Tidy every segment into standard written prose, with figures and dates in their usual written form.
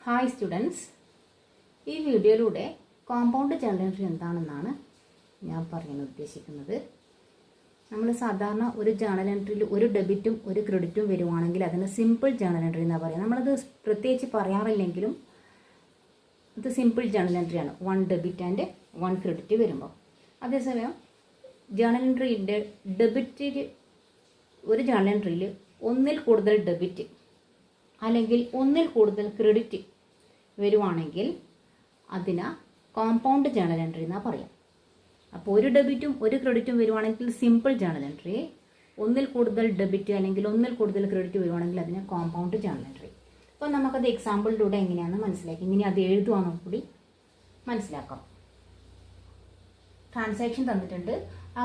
Hi students, ഈ വീഡിയോയിലൂടെ compound journal entry എന്താണെന്നാണ് ഞാൻ പറയാൻ ഉദ്ദേശിക്കുന്നത്. നമ്മൾ സാധാരണ ഒരു ജേർണൽ എൻട്രിയിൽ ഒരു ഡെബിറ്റും ഒരു ക്രെഡിറ്റും വരുവാണെങ്കിൽ അതിന് സിമ്പിൾ ജേർണൽ എൻട്രി എന്നാണ് പറയുക. നമ്മളത് പ്രത്യേകിച്ച് പറയാറില്ലെങ്കിലും ഇത് സിമ്പിൾ ജേർണൽ എൻട്രിയാണ്, 1 ഡെബിറ്റ് ആൻഡ് 1 ക്രെഡിറ്റ് വരുമ്പോൾ. അതേസമയം ജേർണൽ എൻട്രിൻ്റെ ഡെബിറ്റിൽ ഒരു ജേർണൽ എൻട്രിയിൽ ഒന്നിൽ കൂടുതൽ ഡെബിറ്റ് അല്ലെങ്കിൽ ഒന്നിൽ കൂടുതൽ ക്രെഡിറ്റ് വരുവാണെങ്കിൽ അതിന് കോമ്പൗണ്ട് ജേർണൽ എൻട്രി എന്നാണ് പറയാം. അപ്പോൾ ഒരു ഡെബിറ്റും ഒരു ക്രെഡിറ്റും വരുവാണെങ്കിൽ സിമ്പിൾ ജേർണൽ എൻട്രി, ഒന്നിൽ കൂടുതൽ ഡെബിറ്റ് അല്ലെങ്കിൽ ഒന്നിൽ കൂടുതൽ ക്രെഡിറ്റ് വരുവാണെങ്കിൽ അതിന് കോമ്പൗണ്ട് ജേർണൽ എൻട്രി. അപ്പോൾ നമുക്കത് എക്സാമ്പിളിലൂടെ എങ്ങനെയാണെന്ന് മനസ്സിലാക്കി, ഇങ്ങനെ അത് എഴുതുവാനോ കൂടി മനസ്സിലാക്കാം. ട്രാൻസാക്ഷൻ തന്നിട്ടുണ്ട്.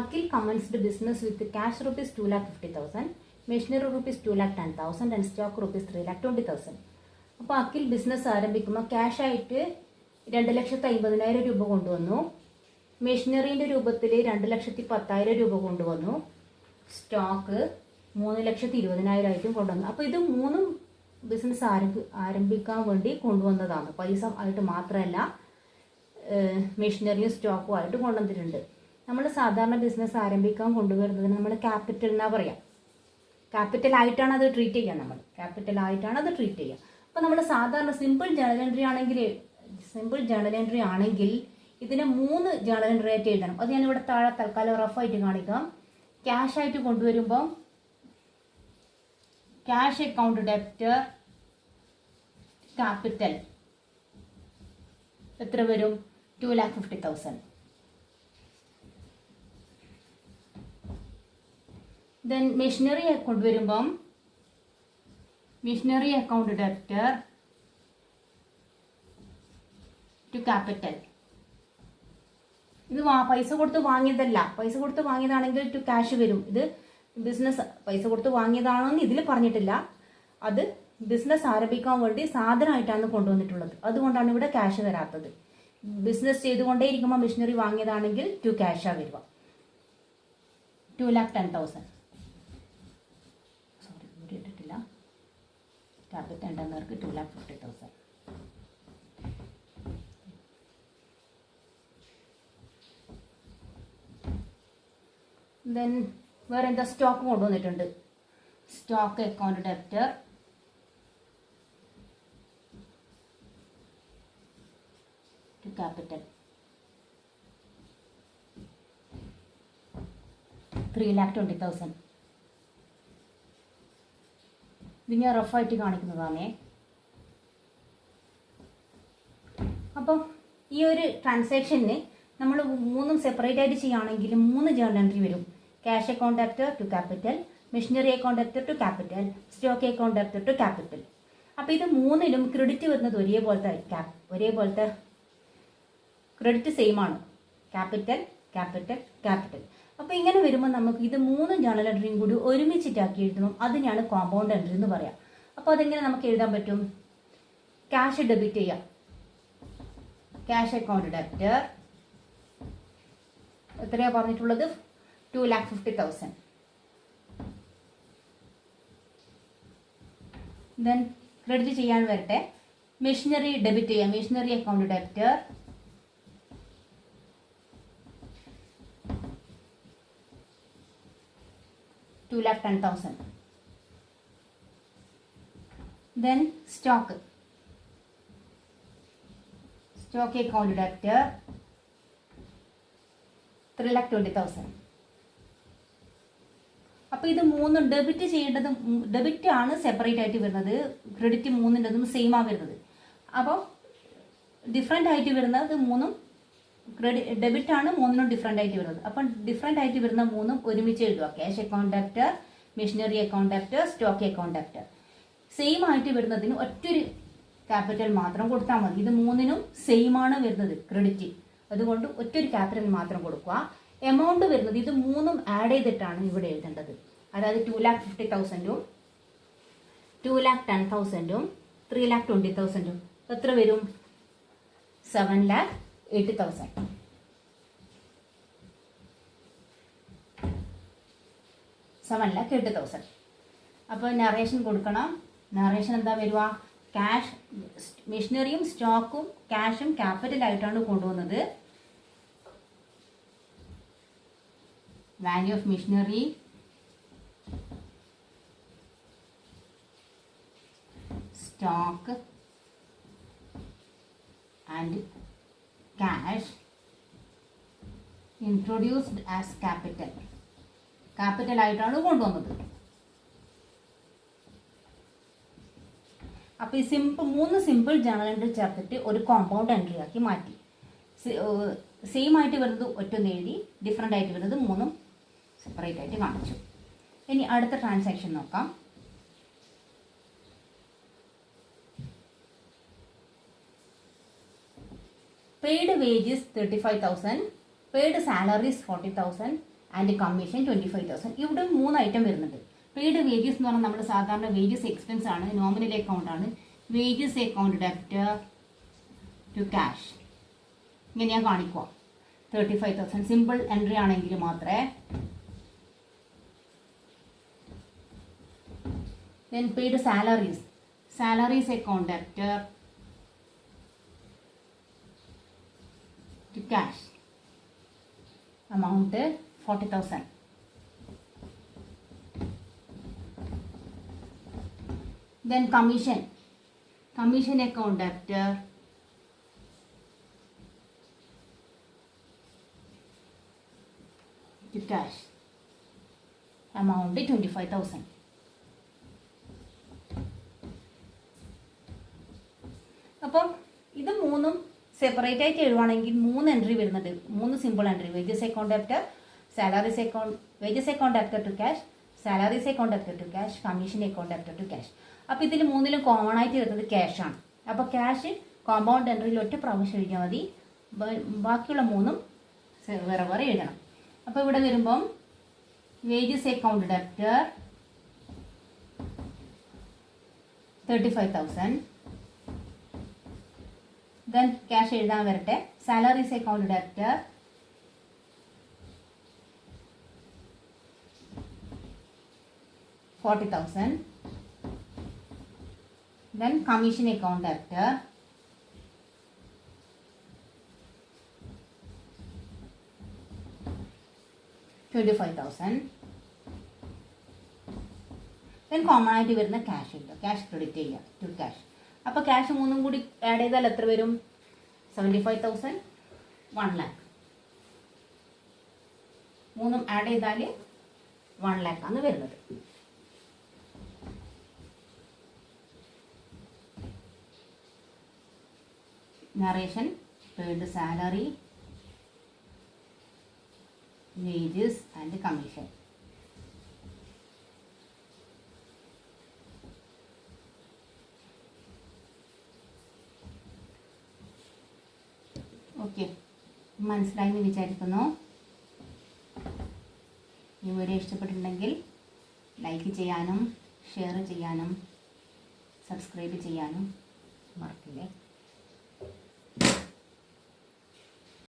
Akhil commenced business with cash rupees 2,50,000, machinery rupees 2,10,000 and stock rupees 3,20,000. അപ്പോൾ അഖിൽ ബിസിനസ് ആരംഭിക്കുമ്പോൾ ക്യാഷായിട്ട് 2,50,000 രൂപ കൊണ്ടുവന്നു, മെഷീനറിൻ്റെ രൂപത്തിൽ 2,10,000 രൂപ കൊണ്ടുവന്നു, സ്റ്റോക്ക് 3,20,000 ആയിട്ടും കൊണ്ടുവന്നു. അപ്പോൾ ഇത് മൂന്നും ബിസിനസ് ആരംഭിക്കാൻ വേണ്ടി കൊണ്ടുവന്നതാണ്. പൈസ ആയിട്ട് മാത്രമല്ല മെഷീനറിയും സ്റ്റോക്കും ആയിട്ട് കൊണ്ടുവന്നിട്ടുണ്ട്. നമ്മൾ സാധാരണ ബിസിനസ് ആരംഭിക്കാൻ കൊണ്ടുവരുന്നതിന് നമ്മൾ ക്യാപിറ്റൽ എന്നാ പറയാം. ക്യാപിറ്റൽ ആയിട്ടാണ് അത് ട്രീറ്റ് ചെയ്യുക. നമ്മൾ ക്യാപിറ്റൽ ആയിട്ടാണ് അത് ട്രീറ്റ് ചെയ്യുക. അപ്പോൾ നമ്മൾ സാധാരണ സിമ്പിൾ ജേർണൽ എൻട്രി ആണെങ്കിൽ ഇതിനെ 3 ജേർണൽ എൻട്രി ആയിട്ട് എഴുതണം. അത് ഞാനിവിടെ താഴെ തൽക്കാലം റഫായിട്ട് കാണിക്കാം. ക്യാഷ് ആയിട്ട് കൊണ്ടുവരുമ്പം ക്യാഷ് അക്കൗണ്ട് ഡെപ്റ്റർ ക്യാപിറ്റൽ എത്ര വരും? 2,50,000. ദെൻ മെഷീനറി കൊണ്ടുവരുമ്പം machinery account debtor to capital. ഇത് പൈസ കൊടുത്ത് വാങ്ങിയതല്ല. പൈസ കൊടുത്ത് വാങ്ങിയതാണെങ്കിൽ ടു ക്യാഷ് വരും. ഇത് ബിസിനസ് പൈസ കൊടുത്ത് വാങ്ങിയതാണെന്ന് ഇതിൽ പറഞ്ഞിട്ടില്ല. അത് ബിസിനസ് ആരംഭിക്കാൻ വേണ്ടി സാധനമായിട്ടാണ് കൊണ്ടുവന്നിട്ടുള്ളത്. അതുകൊണ്ടാണ് ഇവിടെ ക്യാഷ് വരാത്തത്. ബിസിനസ് ചെയ്തുകൊണ്ടേ ഇരിക്കുമ്പോൾ മെഷീനറി വാങ്ങിയതാണെങ്കിൽ ടു ക്യാഷാണ് വരിക. 2,10,000. സോറി, ഇവിടെ ഇട്ടിട്ടില്ല. ക്യാപിറ്റൽ ഉണ്ടെന്നവർക്ക് 2,50,000. ദെൻ വേറെ എന്താ, സ്റ്റോക്ക് കൊണ്ടുവന്നിട്ടുണ്ട്. Stock account debtor to capital 3,20,000. ഇത് ഞാൻ റഫായിട്ട് കാണിക്കുന്നതാണേ. അപ്പം ഈ ഒരു ട്രാൻസാക്ഷന് നമ്മൾ മൂന്നും സെപ്പറേറ്റ് ആയിട്ട് ചെയ്യുകയാണെങ്കിൽ 3 ജേർണൽ എൻട്രി വരും. Cash account debtor to capital, machinery account debtor to capital, stock account debtor to capital. അപ്പോൾ ഇത് മൂന്നിലും ക്രെഡിറ്റ് വരുന്നത് ഒരേപോലത്തെ ക്രെഡിറ്റ് സെയിം ആണ്. Capital capital capital. അപ്പോൾ ഇങ്ങനെ വരുമ്പോൾ നമുക്ക് ഇത് 3 ജേർണൽ എൻട്രിയും കൂടി ഒരുമിച്ചിട്ടാക്കി എഴുതണം. അതിനാണ് കോമ്പൗണ്ട് എൻട്രി എന്ന് പറയാം. അപ്പോൾ അതെങ്ങനെ നമുക്ക് എഴുതാൻ പറ്റും? ക്യാഷ് ഡെബിറ്റ് ചെയ്യാം. ക്യാഷ് അക്കൗണ്ട് ഡെപ്റ്റർ എത്രയാണ് പറഞ്ഞിട്ടുള്ളത്? 2,50,000. ദെൻ ക്രെഡിറ്റ് ചെയ്യാൻ വരട്ടെ. മെഷീനറി ഡെബിറ്റ് ചെയ്യാം. Machinery account debtor 2,10,000. Then stock account debtor 3,20,000. അപ്പോൾ ഇത് 3 ഡെബിറ്റ് ചെയ്യേണ്ടത്, ഡെബിറ്റ് ആണ് സെപ്പറേറ്റ് ആയിട്ട് വരുന്നത്, ക്രെഡിറ്റ് 3ൻ്റെതും സെയിം ആണ് വരുന്നത്. അപ്പോൾ ഡിഫറെൻ്റ് ആയിട്ട് വരുന്നത് 3ഉം ഡെബിറ്റ് ആണ് 3നും ഡിഫറെൻ്റ് ആയിട്ട് വരുന്നത്. അപ്പം ഡിഫറെൻ്റ് ആയിട്ട് വരുന്ന 3ഉം ഒരുമിച്ച് എഴുതുക. Cash account debtor, machinery account debtor, stock account debtor. Same ആയിട്ട് വരുന്നതിന് ഒറ്റൊരു ക്യാപിറ്റൽ മാത്രം കൊടുത്താൽ മതി. ഇത് 3നും സെയിം ആണ് വരുന്നത് ക്രെഡിറ്റ്, അതുകൊണ്ട് ഒറ്റൊരു ക്യാപിറ്റൽ മാത്രം കൊടുക്കുക. എമൗണ്ട് വരുന്നത് ഇത് 3ഉം ആഡ് ചെയ്തിട്ടാണ് ഇവിടെ എഴുതേണ്ടത്. അതായത് 2,50,000ഉം 2,10,000ഉം 3,20,000ഉം എത്ര വരും? 7,80,000. 7,80,000. അപ്പോൾ നറേഷൻ കൊടുക്കണം. നറേഷൻ എന്താ വരിക? ക്യാഷ്, മെഷീനറിയും സ്റ്റോക്കും ക്യാഷും ക്യാപിറ്റലായിട്ടാണ് കൊണ്ടുവന്നത്. Value of machinery, stock and cash introduced as capital, ക്യാപിറ്റലായിട്ടാണ് കൊണ്ടുവന്നത്. അപ്പോൾ ഈ മൂന്ന് സിമ്പിൾ ജേണൽ എൻട്രി ചേർത്തിട്ട് ഒരു കോമ്പൗണ്ട് എൻട്രി ആക്കി മാറ്റി. സെയിം ആയിട്ട് വരുന്നത് ഒറ്റൊന്ന് എഴുതി, ഡിഫറെൻ്റ് ആയിട്ട് വരുന്നത് മൂന്നും സെപ്പറേറ്റ് ആയിട്ട് കാണിച്ചു. ഇനി അടുത്ത ട്രാൻസാക്ഷൻ നോക്കാം. Paid wages 35,000, paid salaries 40,000 and commission 25,000. ഇവിടെ 3 ഐറ്റം വരുന്നുണ്ട്. പെയ്ഡ് വേജസ് എന്ന് പറഞ്ഞാൽ നമ്മൾ സാധാരണ വേജസ് എക്സ്പെൻസ് ആണ്, നോമിനൽ അക്കൗണ്ട് ആണ്. Wages account debtor to cash ഇങ്ങനെയാ കാണിക്കുക. 35,000 സിമ്പിൾ എൻട്രി ആണെങ്കിൽ മാത്രമേ. then paid salaries, salaries account debtor to cash, amount 40,000. then commission account debtor to cash, amount 25,000. അപ്പം ഇത് മൂന്നും സെപ്പറേറ്റ് ആയിട്ട് എഴുതുവാണെങ്കിൽ 3 എൻട്രി വരുന്നുണ്ട്, 3 simple entry. Wages account debtor, salaries account, wages account debtor to cash, salaries account debtor to cash, commission account debtor to cash. അപ്പോൾ ഇതിൽ 3ലും common ആയിട്ട് വരുന്നത് ക്യാഷാണ്. അപ്പോൾ ക്യാഷ് കോമ്പൗണ്ട് എൻട്രിയിൽ ഒറ്റ പ്രാവശ്യം എഴുതിയാൽ മതി, ബാക്കിയുള്ള 3ഉം വേറെ വേറെ എഴുതണം. അപ്പോൾ ഇവിടെ വരുമ്പം wages account debtor 35,000, then cash എഴുതാൻ വരട്ടെ. Salaries account debtor 40,000, then commission account debtor 25,000, then common ആയിട്ട് വരുന്ന ക്യാഷ് ഇല്ല, ക്യാഷ് ക്രെഡിറ്റ് ചെയ്യുക ടു ക്യാഷ്. അപ്പോൾ ക്യാഷ് 3ഉം കൂടി ആഡ് ചെയ്താൽ എത്ര വരും? 75,000, 1 lakh. 3ഉം ആഡ് ചെയ്താൽ 1 lakh ആണ് വരുന്നത്. Narration, paid salary, wages and commission. Okay, മനസ്സിലായെന്ന് വിചാരിക്കുന്നു. ഈ വീഡിയോ ഇഷ്ടപ്പെട്ടിട്ടുണ്ടെങ്കിൽ ലൈക്ക് ചെയ്യാനും ഷെയർ ചെയ്യാനും സബ്സ്ക്രൈബ് ചെയ്യാനും മറക്കില്ലേ.